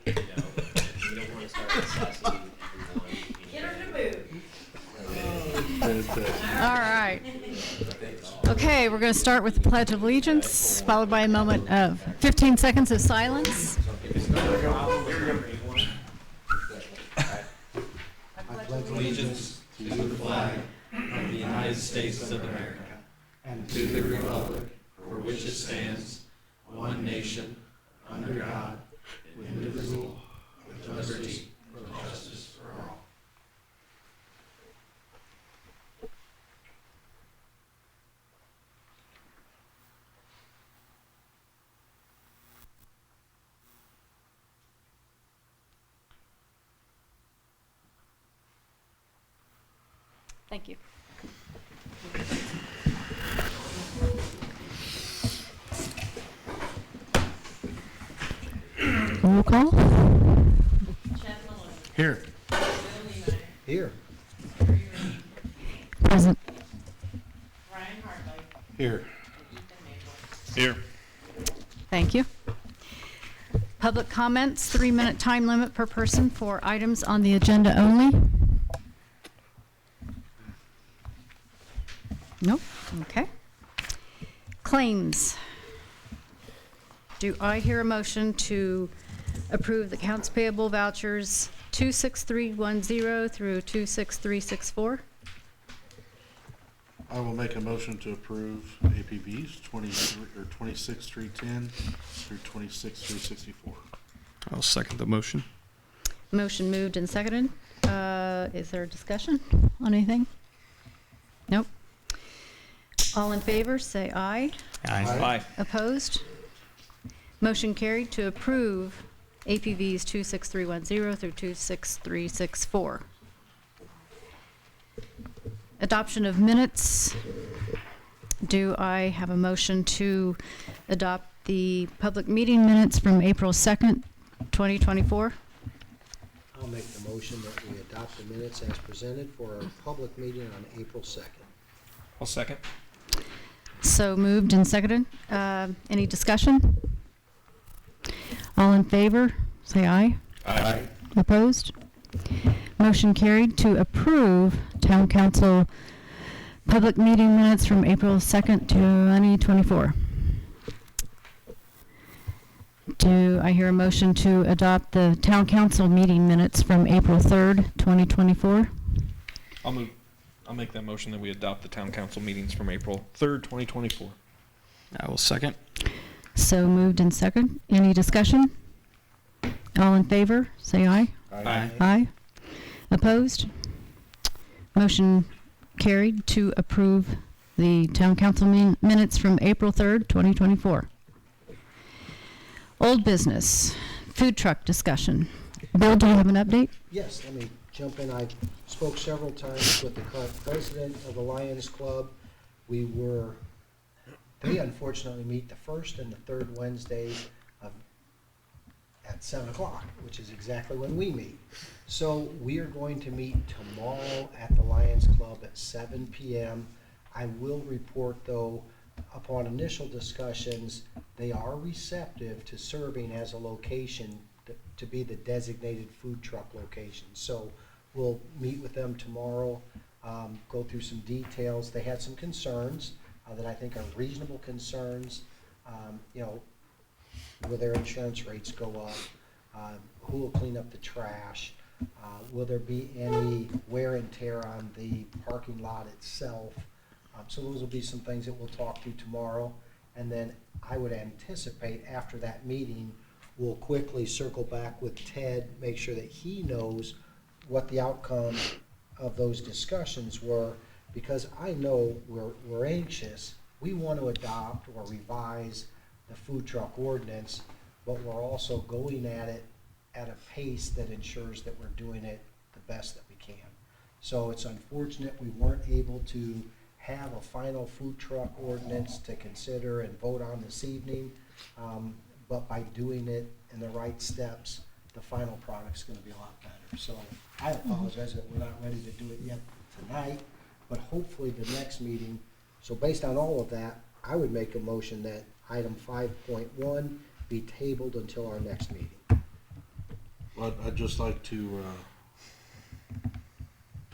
You know, we don't want to start assassinating everyone. Get her to move. All right. Okay, we're going to start with the Pledge of Allegiance, followed by a moment of 15 seconds of silence. I pledge allegiance to the flag of the United States of America and to the republic for which it stands, one nation, under God, indivisible, with liberty and justice for all. Thank you. Roll call. Here. Here. Present. Ryan Hartley. Here. And Ethan Maples. Here. Thank you. Public comments, 3-minute time limit per person for items on the agenda only. Nope. Okay. Claims. Do I hear a motion to approve the accounts payable vouchers 26310 through 26364? I will make a motion to approve APVs 26310 through 26364. I'll second the motion. Motion moved and seconded. Is there a discussion on anything? Nope. All in favor, say aye. Aye. Opposed? Motion carried to approve APVs 26310 through 26364. Adoption of minutes. Do I have a motion to adopt the public meeting minutes from April 2nd, 2024? I'll make the motion that we adopt the minutes as presented for our public meeting on April 2nd. I'll second. So moved and seconded. Any discussion? All in favor, say aye. Aye. Opposed? Motion carried to approve Town Council public meeting minutes from April 2nd, 2024. Do I hear a motion to adopt the Town Council meeting minutes from April 3rd, 2024? I'll make that motion that we adopt the town council meetings from April 3rd, 2024. I will second. So moved and second. Any discussion? All in favor, say aye. Aye. Aye. Opposed? Motion carried to approve the Town Council minutes from April 3rd, 2024. Old business, food truck discussion. Bill, do you have an update? Yes, let me jump in. I spoke several times with the current president of the Lions Club. They unfortunately meet the first and the third Wednesday at 7 o'clock, which is exactly when we meet. So we are going to meet tomorrow at the Lions Club at 7 p.m. I will report, though, upon initial discussions, they are receptive to serving as a location to be the designated food truck location. So we'll meet with them tomorrow, go through some details. They had some concerns that I think are reasonable concerns. Will their insurance rates go up? Who will clean up the trash? Will there be any wear and tear on the parking lot itself? So those will be some things that we'll talk through tomorrow. And then I would anticipate after that meeting, we'll quickly circle back with Ted, make sure that he knows what the outcome of those discussions were, because I know we're anxious. We want to adopt or revise the food truck ordinance, but we're also going at it at a pace that ensures that we're doing it the best that we can. So it's unfortunate we weren't able to have a final food truck ordinance to consider and vote on this evening, but by doing it in the right steps, the final product's going to be a lot better. So I apologize that we're not ready to do it yet tonight, but hopefully the next meeting. So based on all of that, I would make a motion that item 5.1 be tabled until our next meeting. Well, I'd just like to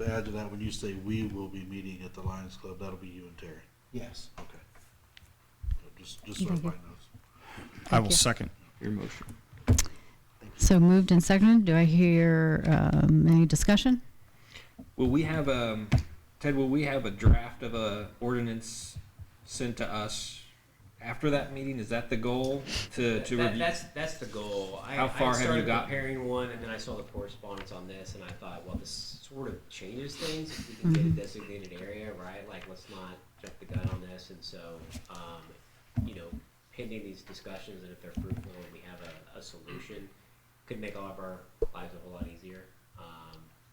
add to that, when you say we will be meeting at the Lions Club, that'll be you and Terry. Yes. Okay. Just so everybody knows. I will you. second. Your motion. So moved and seconded. Do I hear any discussion? Will we have Ted? Will we have a draft of a ordinance sent to us after that meeting? Is that the goal to review? That's the goal. How far have you started gotten? preparing one, and then I saw the correspondence on this, and I thought, well, this sort of changes things. If we can get a designated area, right? Like, let's not jump the gun on this. And so, pending these discussions, and if they're fruitful and we have a solution, could make all of our lives a whole lot easier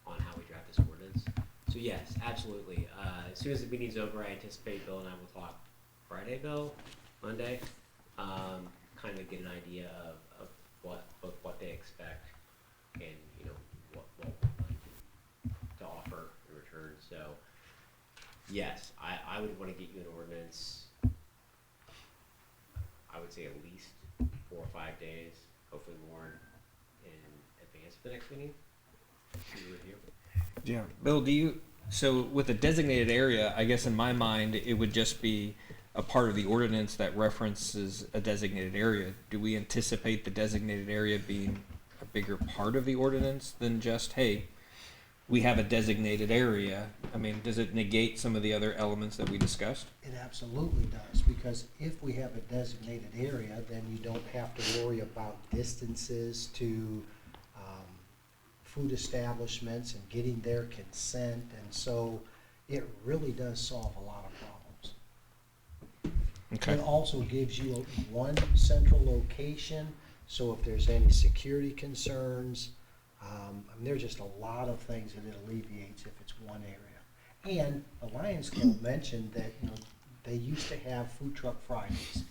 on how we draft this ordinance. So yes, absolutely. As soon as the meeting's over, I anticipate Bill and I will talk Friday, Bill, Monday, kind of get an idea of what they expect and what we're going to offer in return. So yes, I would want to get you an ordinance. I would say at least 4 or 5 days, hopefully more in advance of the next meeting. Review. Yeah. Bill, so with a designated area, I guess in my mind, it would just be a part of the ordinance that references a designated area. Do we anticipate the designated area being a bigger part of the ordinance than just, hey, we have a designated area? I mean, does it negate some of the other elements that we discussed? It absolutely does, because if we have a designated area, then you don't have to worry about distances to food establishments and getting their consent, and so it really does solve a lot of problems. Okay. It also gives you one central location, so if there's any security concerns, there's just a lot of things that it alleviates if it's one area. And the Lions Club mentioned that they used to have food truck Fridays.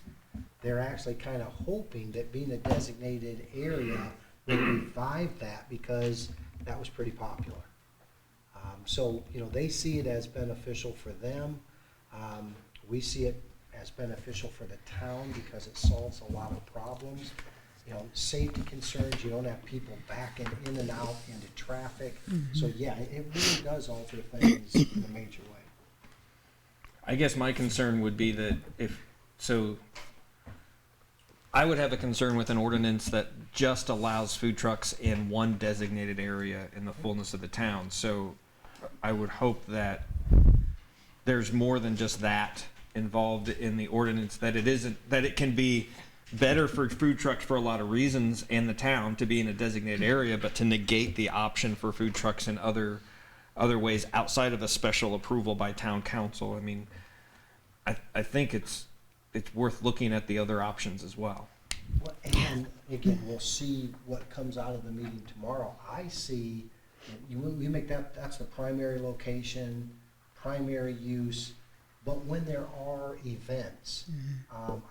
They're actually kind of hoping that being a designated area will revive that, because that was pretty popular. So they see it as beneficial for them. We see it as beneficial for the town because it solves a lot of problems. Safety concerns, you don't have people backing in and out into traffic. So yeah, it really does alter things in a major way. I guess my concern would be that I would have a concern with an ordinance that just allows food trucks in one designated area in the fullness of the town. So I would hope that there's more than just that involved in the ordinance, that it can be better for food trucks for a lot of reasons and the town to be in a designated area, but to negate the option for food trucks in other ways outside of a special approval by town council. I mean, I think it's worth looking at the other options as well. Well, and again, we'll see what comes out of the meeting tomorrow. I see, we make that's the primary location, primary use, but when there are events,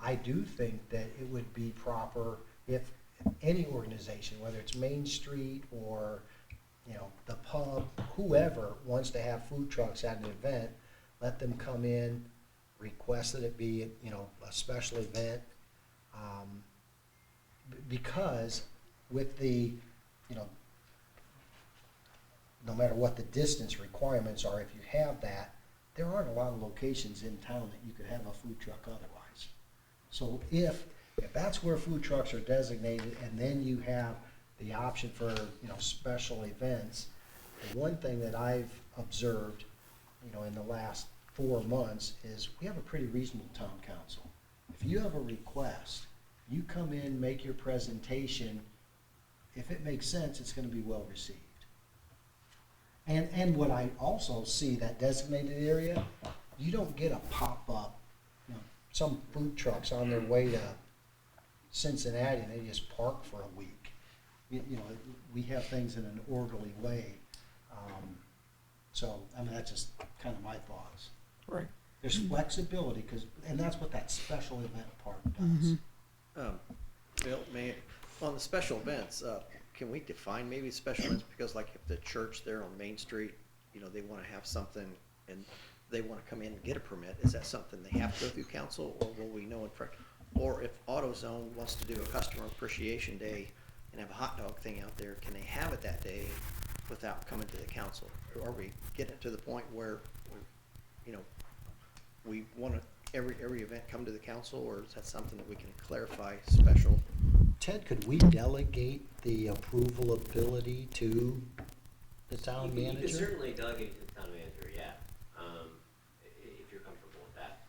I do think that it would be proper if any organization, whether it's Main Street or the pub, whoever wants to have food trucks at an event, let them come in, request that it be a special event, because with the no matter what the distance requirements are, if you have that, there aren't a lot of locations in town that you could have a food truck otherwise. So if that's where food trucks are designated, and then you have the option for special events, the one thing that I've observed in the last 4 months is we have a pretty reasonable town council. If you have a request, you come in, make your presentation. If it makes sense, it's going to be well received. And what I also see, that designated area, you don't get a pop-up, some food trucks on their way to Cincinnati and they just park for a week. We have things in an orderly way. So, that's just kind of my thoughts. Right. There's flexibility, and that's what that special event part does. Bill, on the special events, can we define maybe special events? Because like if the church there on Main Street, they want to have something and they want to come in and get a permit, is that something they have to go through council, or will we know in front? Or if AutoZone wants to do a customer appreciation day and have a hot dog thing out there, can they have it that day without coming to the council? Or are we getting it to the point where, you know, we want to, every event come to the council, or is that something that we can clarify special? Ted, could we delegate the approval ability to the town You could manager? certainly delegate it to the town manager, yeah, if you're comfortable with that.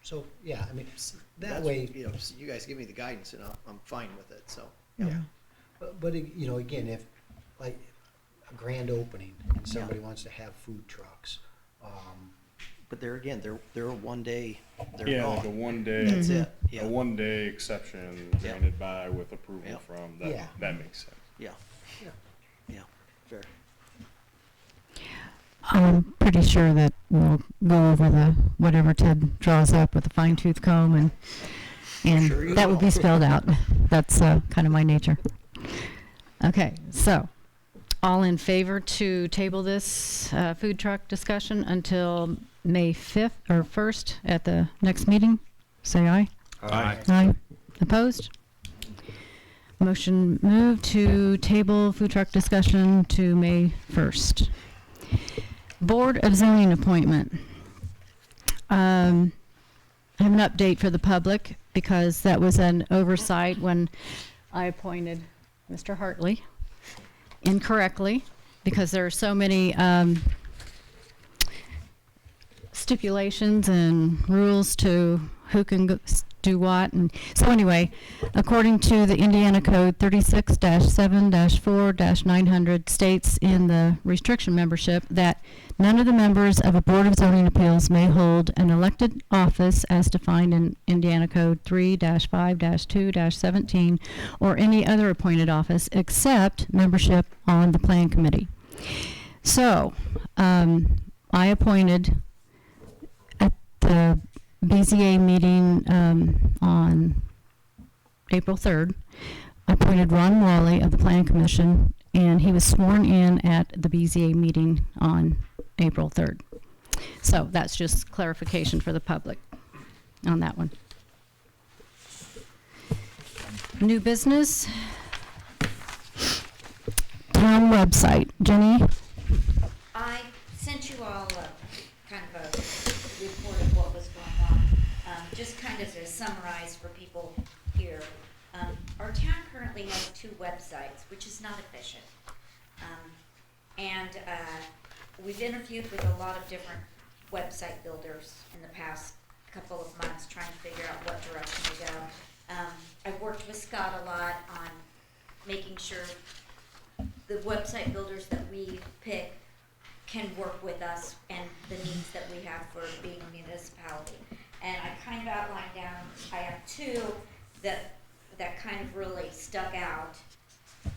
So, yeah, I mean, that That's- way, You know, you guys give me the guidance and I'm fine with it, so. Yeah. but, you know, again, if, like, a grand opening and somebody wants to have food trucks, But there again, they're a one day, they're Yeah, like a gone. one day, That's it, a yeah, one day exception Yeah. granted by with approval Yeah. from, Yeah. that makes sense. yeah, Yeah. yeah, fair. I'm pretty sure that we'll go over whatever Ted draws up with a fine tooth comb and Sure you that will be will. spelled out. That's kind of my nature. Okay, so all in favor to table this food truck discussion until May 5th or 1st at the next meeting? Say aye. Aye. Aye. Opposed? Motion moved to table food truck discussion to May 1st. Board of Zoning appointment. I have an update for the public because that was an oversight when I appointed Mr. Hartley incorrectly because there are so many stipulations and rules to who can do what. And so anyway, according to the Indiana Code 36-7-4-900 states in the restriction membership that none of the members of a Board of Zoning Appeals may hold an elected office as defined in Indiana Code 3-5-2-17 or any other appointed office except membership on the Plan Committee. So, I appointed at the BZA meeting on April 3rd, appointed Ron Wally of the Plan Commission, and he was sworn in at the BZA meeting on April 3rd. So that's just clarification for the public on that one. New business. Town website. Jenny? I sent you all kind of a report of what was going on, just kind of to summarize for people here. Our town currently has 2 websites, which is not efficient. And we've interviewed with a lot of different website builders in the past couple of months trying to figure out what direction to go. I've worked with Scott a lot on making sure the website builders that we pick can work with us and the needs that we have for being a municipality. And I kind of outlined down, I have 2 that kind of really stuck out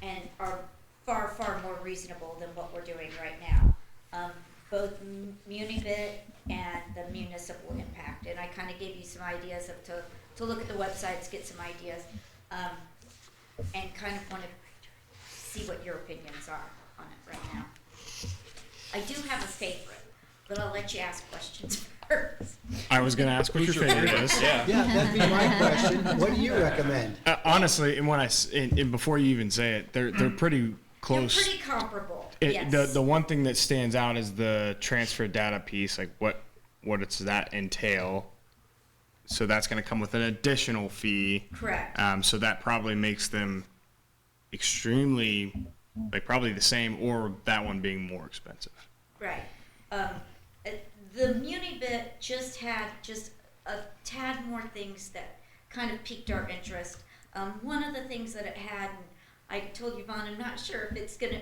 and are far, far more reasonable than what we're doing right now. Both Munibit and the municipal impact. And I kind of gave you some ideas of to look at the websites, get some ideas, and kind of want to see what your opinions are on it right now. I do have a favorite, but I'll let you ask questions first. I was gonna ask what your favorite is. Yeah. yeah, that'd be my question. What do you recommend? Honestly, and and before you even say it, they're pretty close. They're pretty comparable, It, yes. the one thing that stands out is the transfer data piece, like what does that entail? So that's going to come with an additional fee. Correct. So that probably makes them extremely, like probably the same, or that one being more expensive. Right. The Munibit just had just a tad more things that kind of piqued our interest. One of the things that it had, and I told Yvonne, I'm not sure if it's gonna,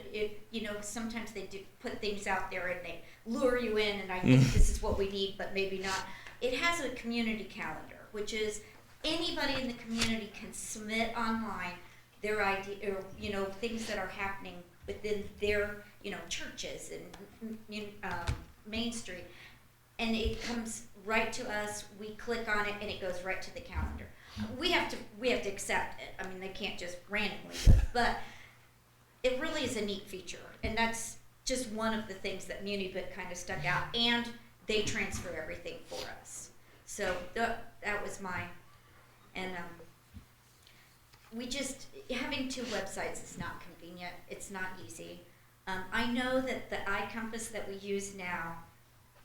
sometimes they do put things out there and they lure you in, and I think this is what we need, but maybe not. It has a community calendar, which is anybody in the community can submit online their idea, or things that are happening within their churches and Main Street, and it comes right to us. We click on it and it goes right to the calendar. We have to accept it. I mean, they can't just randomly do it, but it really is a neat feature, and that's just one of the things that Munibit kind of stuck out, and they transfer everything for us. So that was mine, and we just having two websites is not convenient, it's not easy. I know that the iCompass that we use now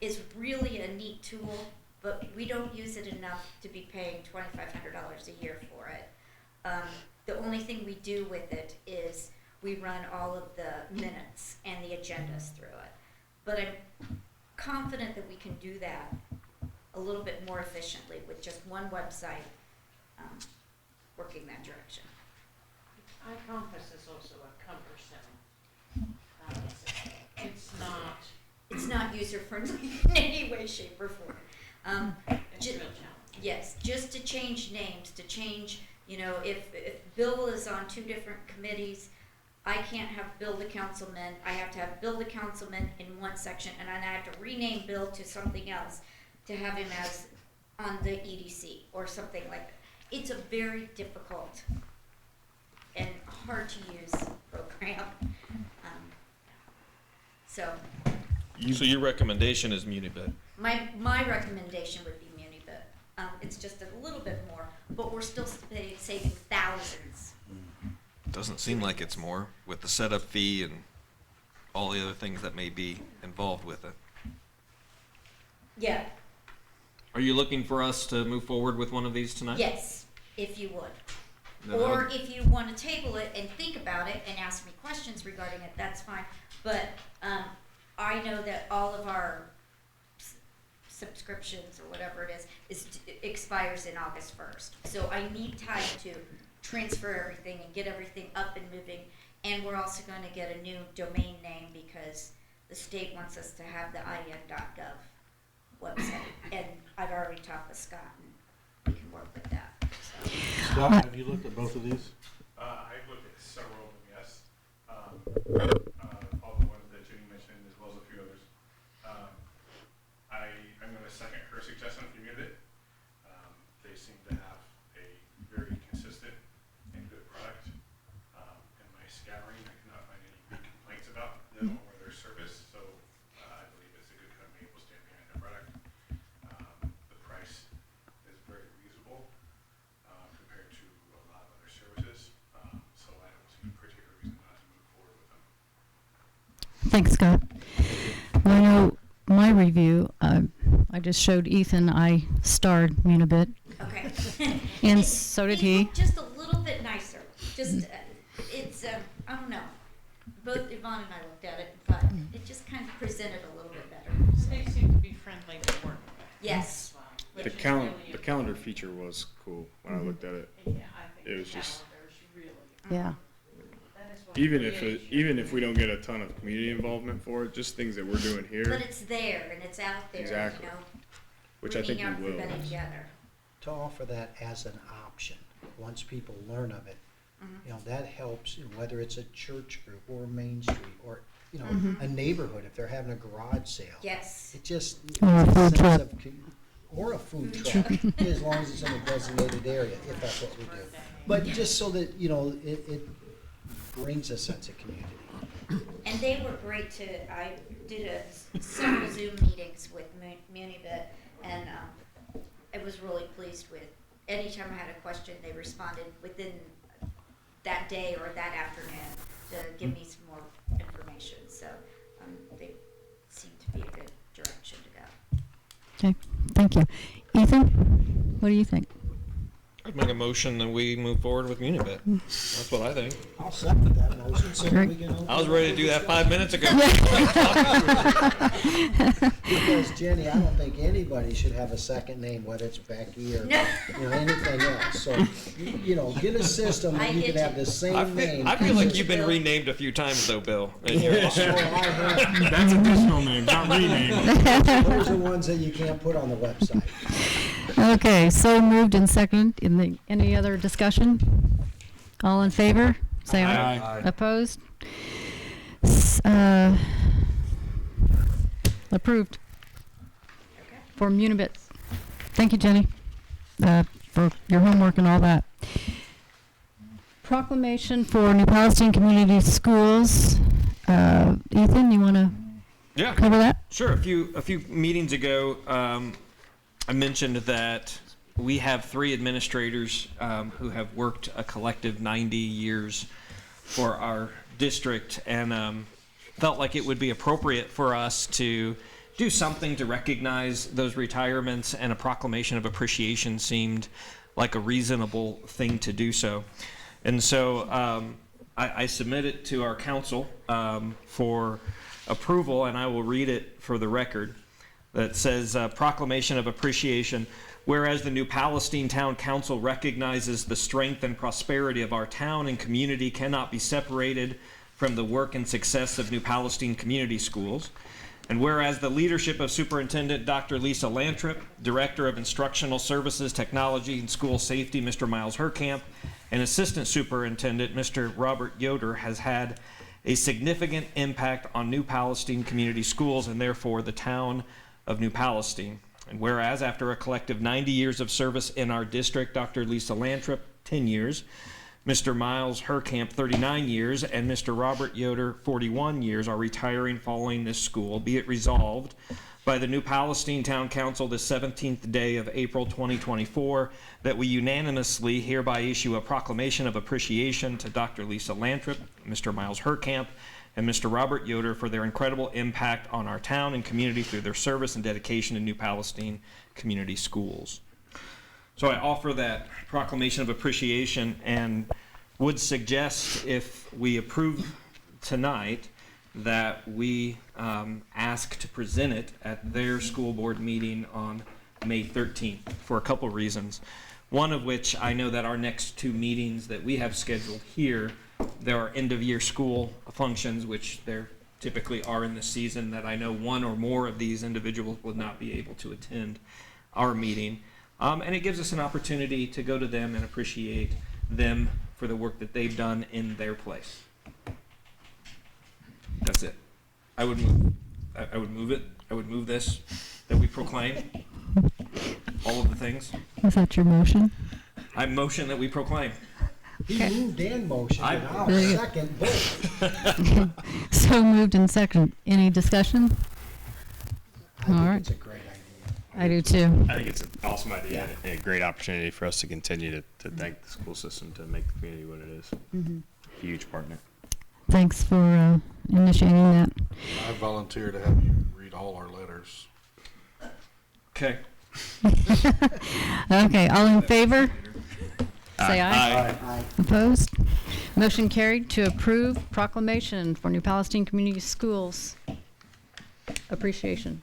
is really a neat tool, but we don't use it enough to be paying $2,500 a year for it. The only thing we do with it is we run all of the minutes and the agendas through it. But I'm confident that we can do that a little bit more efficiently with just one website working that direction. iCompass is also a cumbersome. It's not User-friendly in any way, shape, or form. it's real challenging. Yes, just to change names, to change, if Bill is on two different committees, I can't have Bill the councilman, I have to have Bill the councilman in one section, and then I have to rename Bill to something else to have him as on the EDC or something like that. It's a very difficult and hard to use program. So So your recommendation is Munibit? my recommendation would be Munibit. It's just a little bit more, but we're still saving thousands. Doesn't seem like it's more with the setup fee and all the other things that may be involved with it. Yeah, Are you looking for us to move forward with one of these tonight? yes, if you would. Then Or I'll- if you want to table it and think about it and ask me questions regarding it, that's fine. But I know that all of our subscriptions or whatever it is expires in August 1st. So I need time to transfer everything and get everything up and moving. And we're also going to get a new domain name because the state wants us to have the in.gov website. And I've already talked with Scott and we can work with that. So. Scott, have you looked at both of these? I've looked at several of them, yes. All the ones that Jenny mentioned, as well as a few others. I'm going to second her suggestion if you muted it. They seem to have a very consistent and good product. In my scouring, I cannot find any big complaints about them or their service, so I believe it's a good company. We'll stand behind their product. The price is very reasonable compared to a lot of other services, so I don't see a particular reason not to move forward with them. Thanks, Scott. Well, I know my review, I just showed Ethan, I starred Munibit, Okay. and so did he. look just a little bit nicer. Just, it's, I don't know. Both Yvonne and I looked at it, but it just kind of presented a little bit better. So. They seem to be friendly to work with. Yes. as well, The which is calendar, really the calendar feature was cool when I looked at it. Yeah, I think It was the just- calendar's really. Yeah. That is what Even if we don't get a ton of community involvement for it, just things that we're doing But here, it's there and it's out there, Exactly. you know, which I think bringing we will. everybody together. To offer that as an option, once people learn of it, that helps, whether it's a church group or Main Street or, a neighborhood, if they're having a garage sale. Yes. It just. Or a it's food sense truck. of or a food truck, as long as it's in a designated area, if that's what we do. But just so that, it brings a sense of community. And they were great to, I did several Zoom meetings with Munibit, and I was really pleased with, anytime I had a question, they responded within that day or that afternoon to give me some more information. So they seem to be a good direction to go. Okay, thank you. Ethan, what do you think? I'd make a motion that we move forward with Munibit. That's what I think. I'll second that motion, so that we can. I was ready to do that 5 minutes ago. Because Jenny, I don't think anybody should have a second name, whether it's Becky or, anything else. So, get a system that I you get can have you. the same name. I feel like you've been renamed a few times though, Bill. in your- Yeah, so I heard That's additional names, not rename. those are ones that you can't put on the website. Okay, so moved and seconded. Any other discussion? All in favor? Say aye. Aye. Opposed? Approved Okay. for Munibit. Thank you, Jenny, for your homework and all that. Proclamation for New Palestine Community Schools. Ethan, you want to Yeah. cover that? Sure. A few meetings ago, I mentioned that we have 3 administrators who have worked a collective 90 years for our district, and felt like it would be appropriate for us to do something to recognize those retirements, and a proclamation of appreciation seemed like a reasonable thing to do so. And so I submit it to our council for approval, and I will read it for the record. That says, proclamation of appreciation. Whereas the New Palestine Town Council recognizes the strength and prosperity of our town and community cannot be separated from the work and success of New Palestine Community Schools. And whereas the leadership of Superintendent Dr. Lisa Lantrip, Director of Instructional Services, Technology, and School Safety, Mr. Miles Herkamp, and Assistant Superintendent, Mr. Robert Yoder, has had a significant impact on New Palestine Community Schools and therefore the town of New Palestine. And whereas after a collective 90 years of service in our district, Dr. Lisa Lantrip, 10 years, Mr. Miles Herkamp, 39 years, and Mr. Robert Yoder, 41 years, are retiring following this school, be it resolved by the New Palestine Town Council the 17th day of April 2024 that we unanimously hereby issue a proclamation of appreciation to Dr. Lisa Lantrip, Mr. Miles Herkamp, and Mr. Robert Yoder for their incredible impact on our town and community through their service and dedication to New Palestine Community Schools. So I offer that proclamation of appreciation and would suggest, if we approve tonight, that we ask to present it at their school board meeting on May 13th for a couple reasons. One of which, I know that our next 2 meetings that we have scheduled here, there are end-of-year school functions, which there typically are in the season, that I know one or more of these individuals will not be able to attend our meeting. And it gives us an opportunity to go to them and appreciate them for the work that they've done in their place. That's it. I would move it. I would move this, that we proclaim all of the things. Is that your motion? I motion that we proclaim. He Okay. moved and motioned, and I'll There you go. second both. So moved and second. Any discussion? I think All right. it's a great idea. I do too. I think it's an awesome idea and a great opportunity for us to continue to thank the school system to make the community what it is. Huge partner. Thanks for initiating that. I volunteer to have you read all our letters. Okay. Okay, all in favor? Say aye. Aye. Opposed? Motion carried to approve proclamation for New Palestine Community Schools. Appreciation.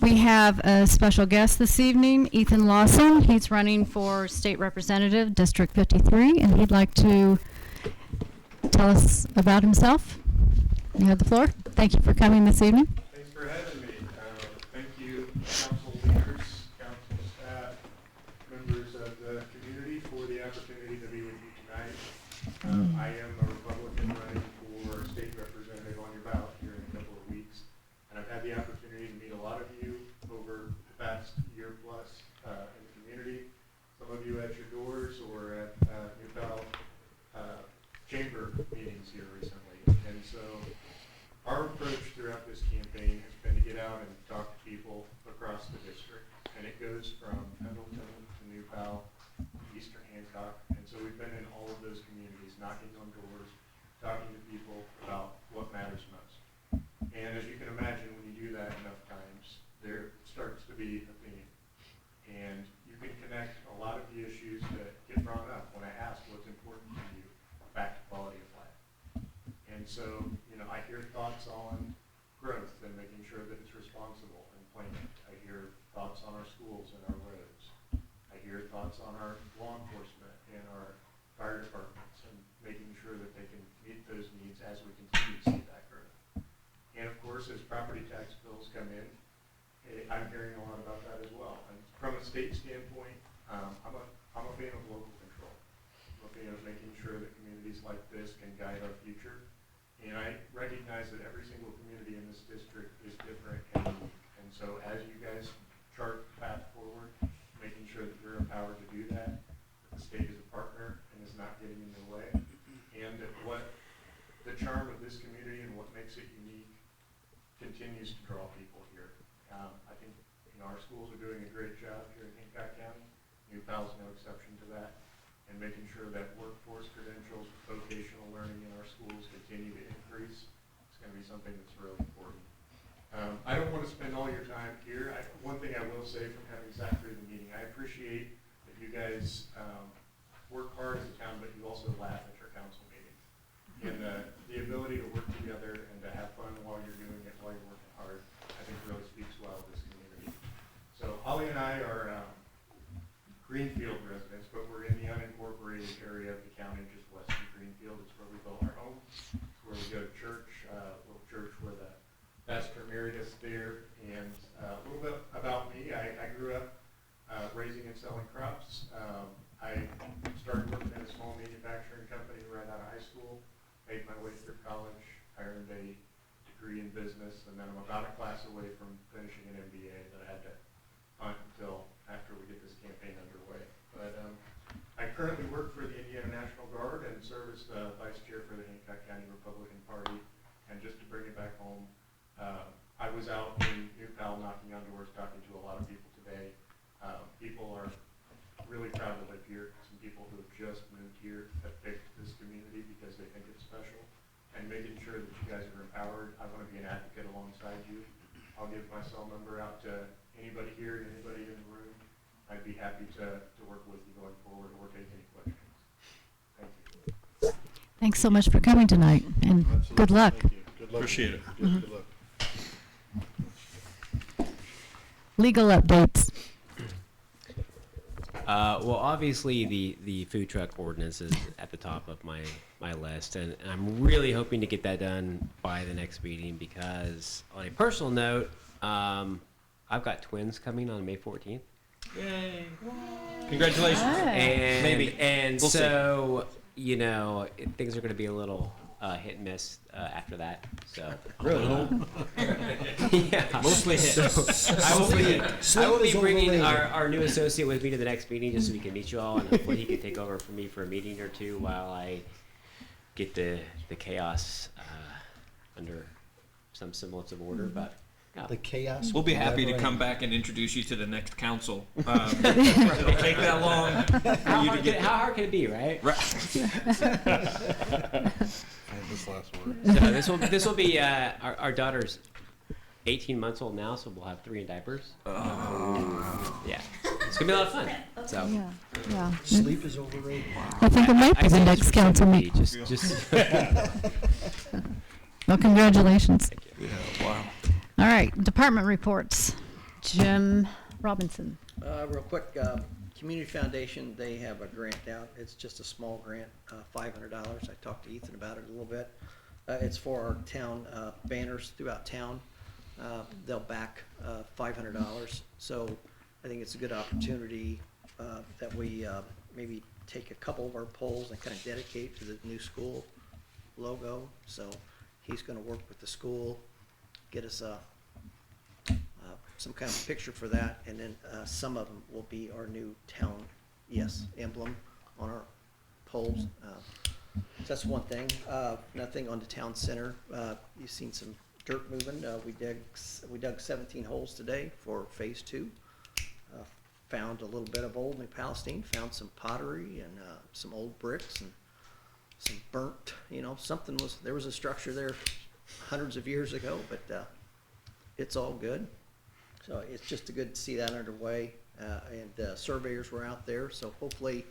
We have a special guest this evening, Ethan Lawson. He's running for State Representative, District 53, and he'd like to tell us about himself. You have the floor. Thank you for coming this evening. Thanks for having me. Thank you, council leaders, council staff, members of the community for the opportunity to be with you tonight. I am a Republican running for state representative on your ballot here in a couple of weeks. And I've had the opportunity to meet a lot of you over the past year plus in the community. Some of you at your doors or at New Pal chamber meetings here recently. And so our approach throughout this campaign has been to get out and talk to people across the district. And it goes from Pendleton to New Pal, Eastern Hancock. And so we've been in all of those communities, knocking on doors, talking to people about what matters most. And as you can imagine, when you do that enough times, there starts to be a theme. And you can connect a lot of the issues that get brought up when I ask what's important to you back to quality of life. And so, you know, I hear thoughts on growth and making sure that it's responsible and planned. I hear thoughts on our schools and our roads. I hear thoughts on our law enforcement and our fire departments and making sure that they can meet those needs as we continue to see that growth. And of course, as property tax bills come in, I'm hearing a lot about that as well. And from a state standpoint, I'm a fan of local control. I'm a fan of making sure that communities like this can guide our future. And I recognize that every single community in this district is different and unique. And so as you guys chart the path forward, making sure that you're empowered to do that the state is a partner and is not getting in the way, and that what the charm of this community and what makes it unique continues to draw people here. I think our schools are doing a great job and making sure that workforce credentials, vocational learning in our schools continue to increase. It's going to be something that's really important. I don't want to spend all your time here. One thing I will say from having sat through the meeting, I appreciate that you guys work hard as a town, but you also laugh at your council meetings. And the ability to work together and to have fun while you're doing it, while you're working hard, I think really speaks well of this community. So Ollie and I are Greenfield residents, but we're in the unincorporated area of the county just west of Greenfield. It's where we built our home. It's where we go to church, a little church where the pastor married us there. And a little bit about me, I grew up raising and selling crops. I started working at a small manufacturing company right out of high school, made my way through college. I earned a degree in business, and then I'm about a class away from finishing an MBA that I had to punt until after we get this campaign underway. But I currently work for the Indiana National Guard and serve as the vice chair for the Hancock County Republican Party. And just to bring it back home, I was out in New Pal knocking on doors, talking to a lot of people today. People are really proud to live here. Some people who have just moved here have picked this community because they think it's special. And making sure that you guys are empowered. I want to be an advocate alongside you. I'll give my cell number out to anybody here, anybody in the room. I'd be happy to work with you going forward or take any questions. Thank you. Thanks so much for coming tonight, and Absolutely. good luck. Thank you. Good luck. Appreciate it. Good luck. Legal updates. Well, obviously the food truck ordinance is at the top of my list, and I'm really hoping to get that done by the next meeting because, on a personal note, I've got twins coming on May 14th. Yay. Congratulations. And, Maybe. And We'll so, you know, things are going to be a little hit and miss after that. So Really? yeah. Mostly hit. I will be bringing our new associate with me to the next meeting just so we can meet you all, and hopefully he can take over for me for a meeting or two while I get the chaos under some semblance of order. But yeah. The chaos. We'll be happy to never come ends. back and introduce you to to the next council. It'll take that long for you to get How hard can it be, right? Famous last word. So this will be our daughter's 18 months old now, so we'll have 3 in diapers. Yeah, it's gonna be a lot of fun. So Yeah, yeah. Sleep is overrated. I think it might be the say next just council for meeting. just Well, congratulations. thank you. Wow. All right, department reports. Jim Robinson. Real quick, Community Foundation, they have a grant out. It's just a small grant, $500. I talked to Ethan about it a little bit. It's for our town banners throughout town. They'll back $500. So I think it's a good opportunity that we maybe take a couple of our poles and kind of dedicate to the new school logo. So he's going to work with the school, get us some kind of picture for that, and then some of them will be our new town, emblem on our poles. So that's one thing. Nothing on the town center. You've seen some dirt moving. We dug 17 holes today for phase 2. Found a little bit of old New Palestine. Found some pottery and some old bricks and some burnt. There was a structure there hundreds of years ago, but it's all good. So it's just good to see that underway, and surveyors were out there, so hopefully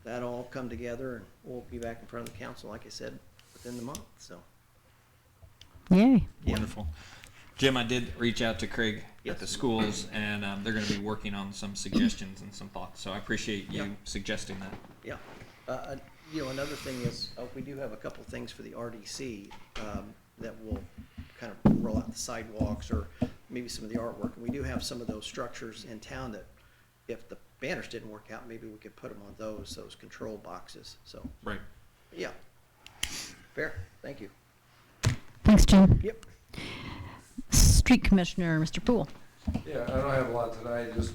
that'll all come together and we'll be back in front of the council, like I said, within the month, so. Yay. Wonderful. Jim, I did reach out to Craig Yes. at the schools, and they're going to be working on some suggestions and some thoughts, so I appreciate you Yeah. suggesting that. Yeah. Another thing is, we do have a couple things for the RDC that will kind of roll out the sidewalks or maybe some of the artwork. And we do have some of those structures in town that if the banners didn't work out, maybe we could put them on those control boxes. So, Right. yeah. Fair. Thank you. Thanks, Jim. Yep. Street Commissioner, Mr. Poole. Yeah, I don't have a lot tonight, just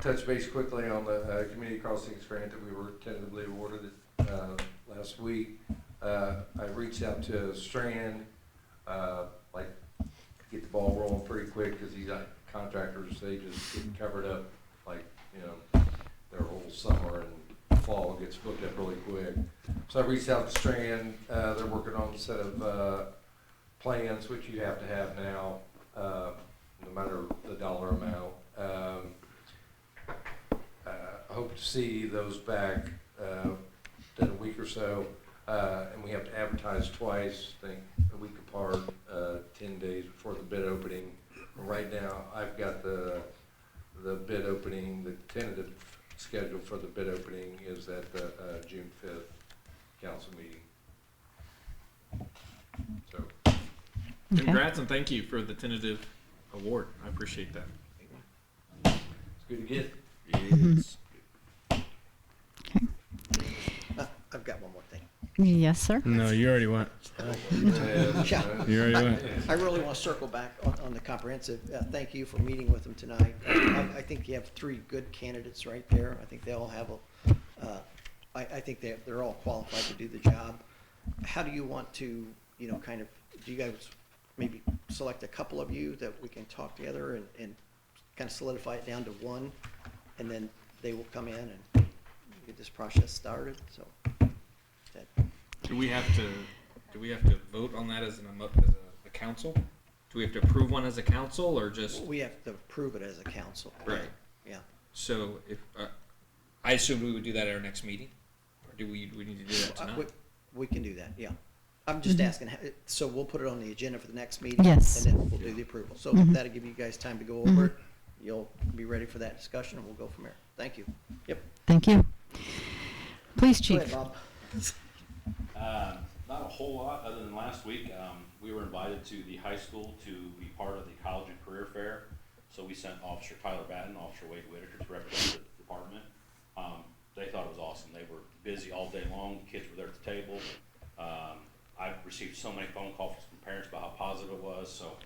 touch base quickly on the community crossings grant that we were tentatively awarded last week. I reached out to Strand, get the ball rolling pretty quick because these contractors, they just get covered up, their whole awful summer and fall gets booked up really quick. So I reached out to Strand. They're working on a set of plans, which you have to have now, no matter the dollar amount. Hope to see those back in a week or so. And we have to advertise twice, I think a week apart, 10 days before the bid opening. Right now, I've got the bid opening, the tentative schedule for the bid opening is at the June 5th council meeting. So, Okay. Congrats and thank you for the tentative award. I appreciate that. it's good to get. Yes. I've got one more thing. Yes, sir. No, you already went. Yeah. You already went. I really want to circle back on the comprehensive. Thank you for meeting with them tonight. I think you have 3 good candidates right there. I think they all have I think they're all qualified to do the job. How do you want to, kind of, do you guys maybe select a couple of you that we can talk together and kind of solidify it down to one, and then they will come in and get this process started? So, Do we have to vote on that as a council? Do we have to approve one as a council or just? we have to approve it as a council. Right. Yeah. So if, I assume we would do that at our next meeting? Or do we need to do that tonight? We can do that, yeah. I'm just asking, so we'll put it on the agenda for the next meeting? Yes. And then we'll do the approval. So that'll give you guys time to go over it. You'll be ready for that discussion, and we'll go from there. Thank you. Yep. Thank you. Please, Go Chief. ahead, Bob. Not a whole lot, other than last week, we were invited to the high school to be part of the college and career fair. So we sent Officer Tyler Batten, Officer Wade Whitaker to represent the department. They thought it was awesome. They were busy all day long. The kids were there at the table. I've received so many phone calls from parents about how positive it was. So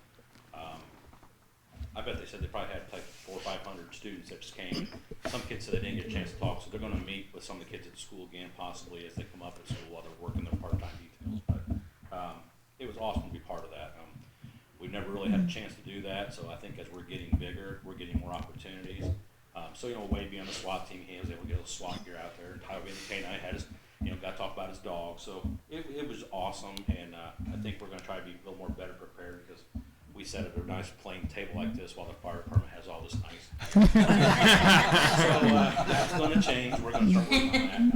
I bet they said they probably had like 400 or 500 students that just came. Some kids said they didn't get a chance to talk, so they're going to meet with some of the kids at school again, possibly as they come up at school while they're working their part-time details. But it was awesome to be part of that. We've never really had a chance to do that, so I think as we're getting bigger, we're getting more opportunities. So Wade being on the SWAT team, he was able to get a little SWAT gear out there, and Tyler being the K9 had his, got to talk about his dog. So it was awesome, and I think we're going to try to be a little more better prepared because we sat at a nice plain table like this while the fire department has all this nice. So that's going to change. We're going to start working on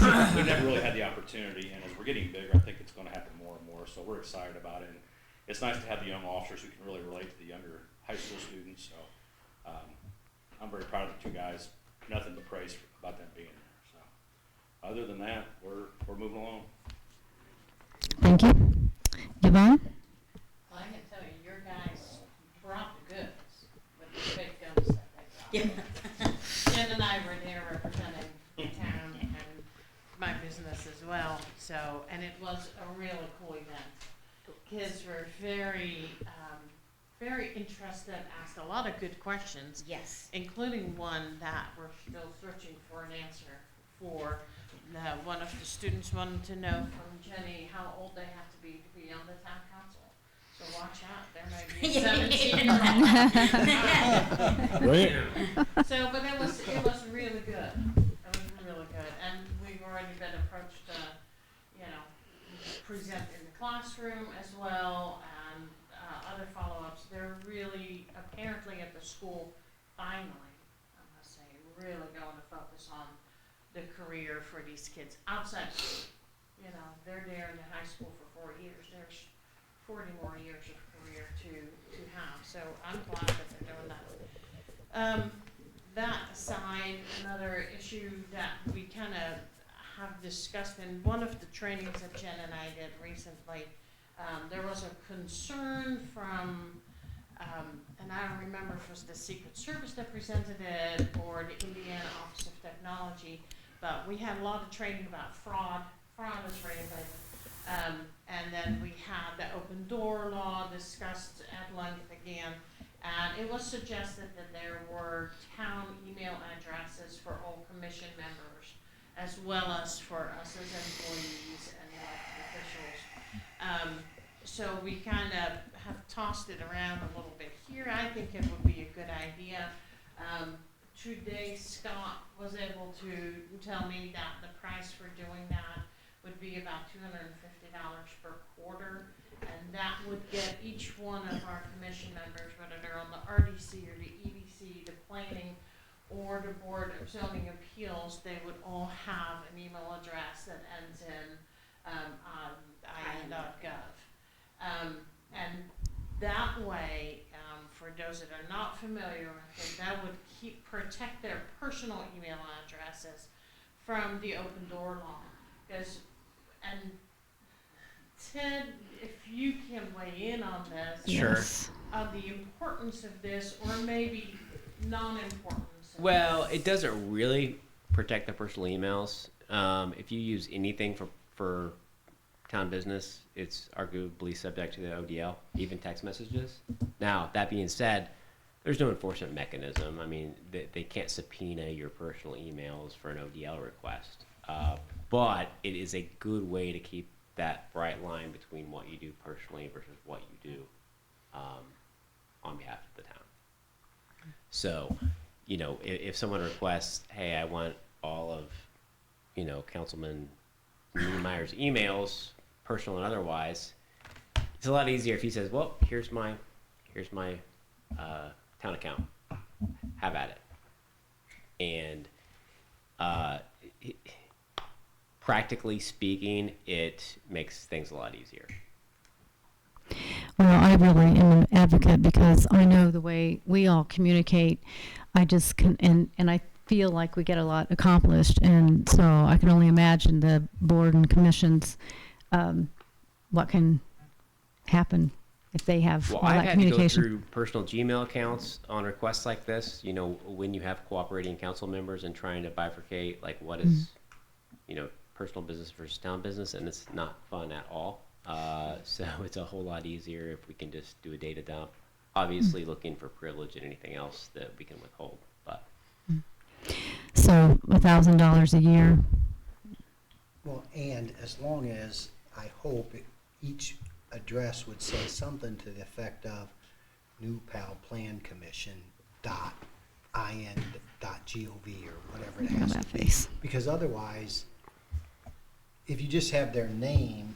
that. We never really had the opportunity, and as we're getting bigger, I think it's going to happen more and more. So we're excited about it. And it's nice to have the young officers who can really relate to the younger high school students. So I'm very proud of the 2 guys. Nothing but praise about them being there. So other than that, we're moving along. Thank you. Yvonne? Well, I can tell you, your guys brought the goods with the big guns that they brought. Jen and I were there representing the town and my business as well. So, and it was a really cool event. Kids were very, very interested, asked a lot of good questions. Yes. Including one that we're still searching for an answer for. One of the students wanted to know from Jenny how old they have to be on the town council. So watch out, there may be a 17-year-old. So, but it was really good. It was really good, and we've already been approached to, present in the classroom as well, and other follow-ups. They're really, apparently at the school, finally, I must say, really going to focus on the career for these kids outside school. They're there in the high school for 4 years. There's 40 more years of career to have. So I'm glad that they're doing that. That aside, another issue that we kind of have discussed in one of the trainings that Jen and I did recently, there was a concern from, and I don't remember if it was the Secret Service that presented it or the Indiana Office of Technology, but we had a lot of training about fraud is regulated. And then we had the open door law discussed at length again. And it was suggested that there were town email addresses for all commission members, as well as for us as employees and elected officials. So we kind of have tossed it around a little bit here. I think it would be a good idea today Scott was able to tell me that the price for doing that would be about $250 per quarter. And that would get each one of our commission members, whether they're on the RDC or the EDC, the planning, or the Board of Zoning Appeals, they would all have an email address that ends in IN.gov. And that way, for those that are not familiar with it, that would protect their personal email addresses from the open door law. And Ted, if you can weigh in on this. Sure. On the importance of this, or maybe non-importance of Well, this. it doesn't really protect the personal emails. If you use anything for town business, it's arguably subject to the ODL, even text messages. Now, that being said, there's no enforcement mechanism. I mean, they can't subpoena your personal emails for an ODL request. But it is a good way to keep that bright line between what you do personally versus what you do on behalf of the town. So, you know, if someone requests, hey, I want all of, you know, Councilman Meyer's emails, personal and otherwise, it's a lot easier if he says, well, here's my town account. Have at it. And practically speaking, it makes things a lot easier. Well, I really am an advocate because I know the way we all communicate. I just can, and I feel like we get a lot accomplished, and so I can only imagine the board and commissions, what can happen if they have all I've that had communication. to go through personal Gmail accounts on requests like this, you know, when you have cooperating council members and trying to bifurcate, like, what is, you know, personal business versus town business, and it's not fun at all. So it's a whole lot easier if we can just do a data dump. Obviously looking for privilege and anything else that we can withhold, but. So $1,000 a year. Well, and as long as, I hope, each address would say something to the effect of New Pal Plan Commission .in.gov or whatever it has to be. Because otherwise, if you just have their name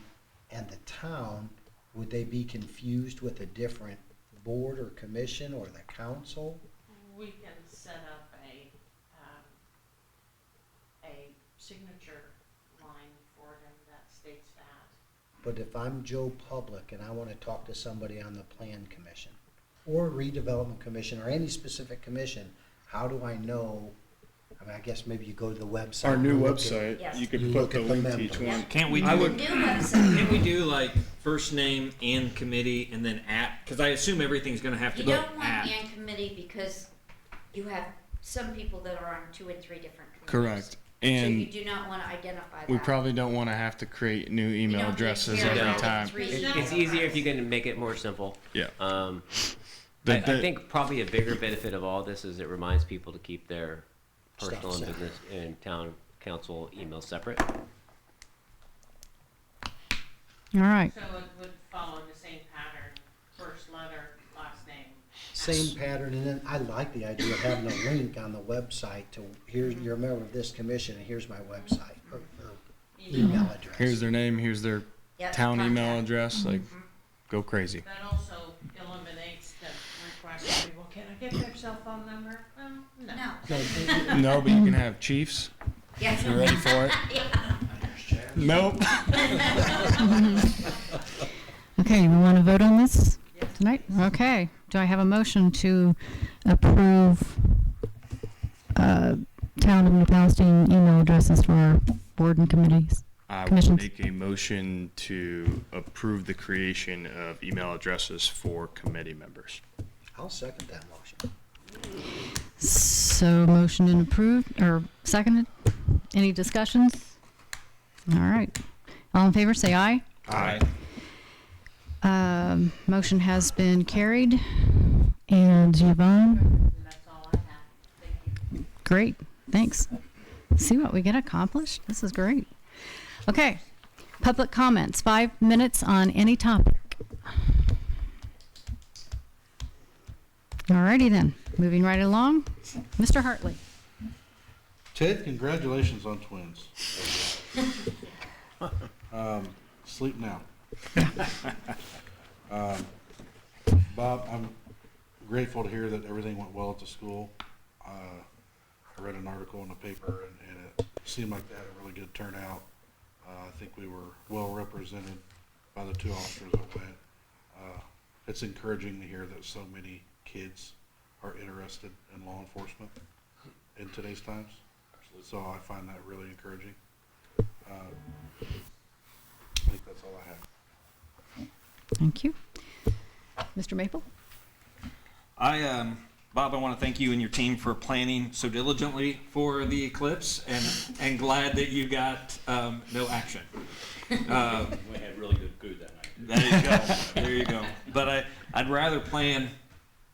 and the town, would they be confused with a different board or commission or the council? We can set up a signature line for them that states that. But if I'm Joe Public and I want to talk to somebody on the Plan Commission or Redevelopment Commission or any specific commission, how do I know? I mean, I guess maybe you go to the website. Our new and look website, Yes. you could You put look the at the link to each members. one. Can't we The do, new website. can't we do like first name and committee and then at? Because I assume everything's going to have to You go don't want at. and committee because you have some people that are on 2 and 3 different committees. Correct. So you And do not want to identify that. we probably don't want to have to create new You email don't need to addresses carry every around time. 3 It's email It's easier if addresses. you can make it more simple. Yeah. I The- think probably a bigger benefit of all this is it reminds people to keep their personal and separate. business and town council emails separate. All right. So it would follow the same pattern, first letter, last name. Same pattern, and then I like the idea of having a link on the website to, here's, you're a member of this commission, and here's my website, or email address. Here's their name, here's their Yep, town email contact. address, like, go crazy. That also eliminates the request of people, can I get their cell phone number? No. No. No, but you can have chiefs. Yes. You ready for it? Yeah. Nope. Okay, we want to vote on this Yes. tonight? Okay. Do I have a motion to approve Town of New Palestine email addresses for our board and committees? I will Commissions. make a motion to approve the creation of email addresses for committee members. I'll second that motion. So motion and approved, or seconded? Any discussions? All right. All in favor, say aye. Aye. Motion has been carried. And Yvonne, And that's all I have. Thank you. great, thanks. See what we get accomplished? This is great. Okay, public comments, 5 minutes on any topic. All righty then. Moving right along, Mr. Hartley. Ted, congratulations on twins. Sleep now. Bob, I'm grateful to hear that everything went well at the school. I read an article in the paper, and it seemed like they had a really good turnout. I think we were well represented by the 2 officers that went. It's encouraging to hear that so many kids are interested in law enforcement in today's times. So I find that really encouraging. I think that's all I have. Thank you. Mr. Maple? Bob, I want to thank you and your team for planning so diligently for the eclipse, and glad that you got no action. We had really good food that night. There you go. There you go. But I'd rather plan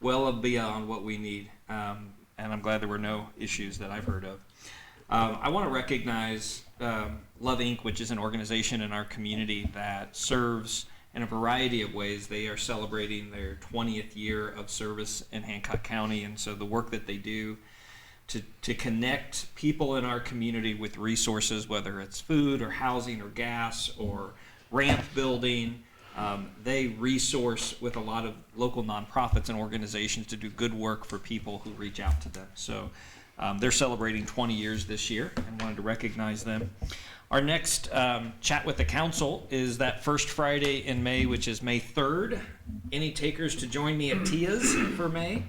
well beyond what we need, and I'm glad there were no issues that I've heard of. I want to recognize Love Inc., which is an organization in our community that serves in a variety of ways. They are celebrating their 20th year of service in Hancock County, and so the work that they do to connect people in our community with resources, whether it's food or housing or gas or ramp building, they resource with a lot of local nonprofits and organizations to do good work for people who reach out to them. So they're celebrating 20 years this year, and wanted to recognize them. Our next chat with the council is that first Friday in May, which is May 3rd. Any takers to join me at Tia's for May?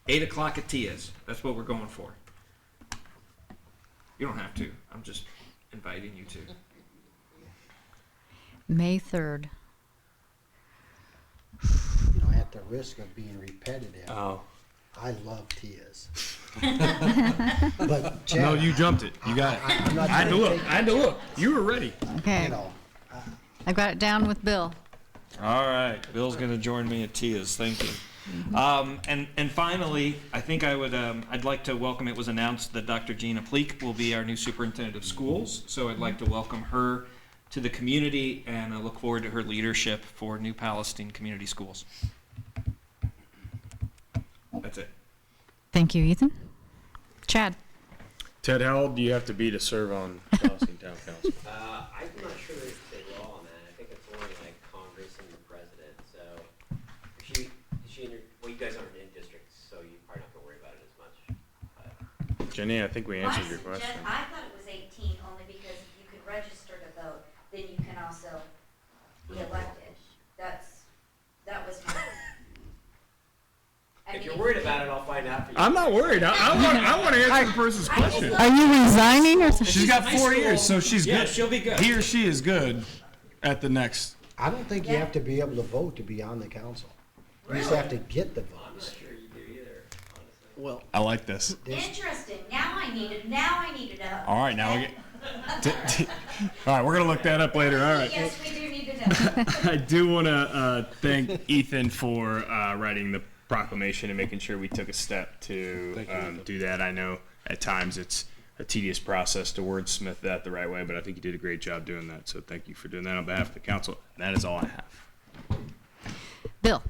8 o'clock at Tia's. That's what we're going for. You don't have to. I'm just inviting you to. May 3rd. You know, at the risk of being repetitive, I love Tia's. But Chad, No, you jumped it. You got it. I'm not I had to trying look. take- I had to look. You were ready. Okay, You know, I got it down with Bill. All right, Bill's going to join me at Tia's. Thank you. And finally, I think I'd like to welcome. It was announced that Dr. Gina Pleak will be our new superintendent of schools. So I'd like to welcome her to the community, and I look forward to her leadership for New Palestine Community Schools. That's it. Thank you, Ethan. Chad? Ted, how old do you have to be to serve on Palestine Town Council? I'm not sure there's a law on that. I think it's only like Congress and the president. So, is she in your, well, you guys aren't in districts, so you probably don't have to worry about it as much. Jenny, I think we answered your question. I thought it was 18 only because if you could register to vote, then you can also be elected. That was my. If you're worried about it, I'll find out for you. I'm not worried. I want to answer the person's question. Are you resigning or something? She's got 4 years, so she's Yeah, good. she'll be good. He or she is good at the next. I don't think you have to be able to vote to be on the council. You just have to get the I'm not votes. sure you do either, honestly. Well, I like this. Interesting. Now I need to know. All right, now we get. All right, we're gonna look that up later. All right. Yes, we do need to know. I do want to thank Ethan for writing the proclamation and making sure we took a step to do that. I know at times it's a tedious process to wordsmith that the right way, but I think you did a great job doing that. So thank you for doing that on behalf of the council. That is all I have. Bill?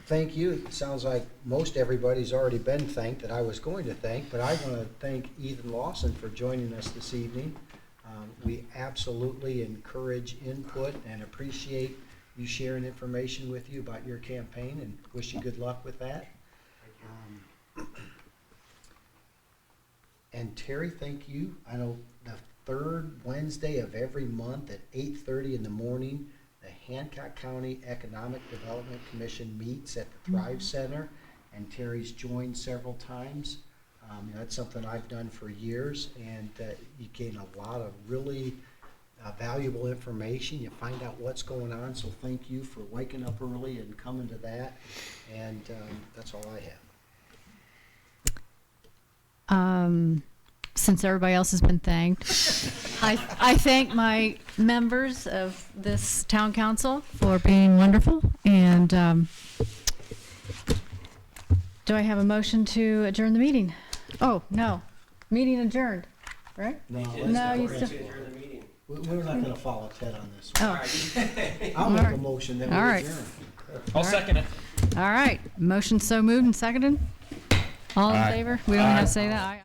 Thank you. It sounds like most everybody's already been thanked that I was going to thank, but I want to thank Ethan Lawson for joining us this evening. We absolutely encourage input and appreciate you sharing information with you about your campaign, and wish you good luck with that. And Terry, thank you. I know the third Wednesday of every month at 8:30 in the morning, the Hancock County Economic Development Commission meets at the Thrive Center, and Terry's joined several times. That's something I've done for years, and you gain a lot of really valuable information. You find out what's going on, so thank you for waking up early and coming to that, and that's all I have. Since everybody else has been thanked, I thank my members of this town council for being wonderful, and do I have a motion to adjourn the meeting? Oh, no. Meeting adjourned, right? No, No, you let's still. we're not going to follow Ted on this one. Oh, I'll make a motion that we All right. adjourn. I'll second it. All right, motion so moved and seconded. All in Aye. favor? We don't have Aye. to say that. Aye.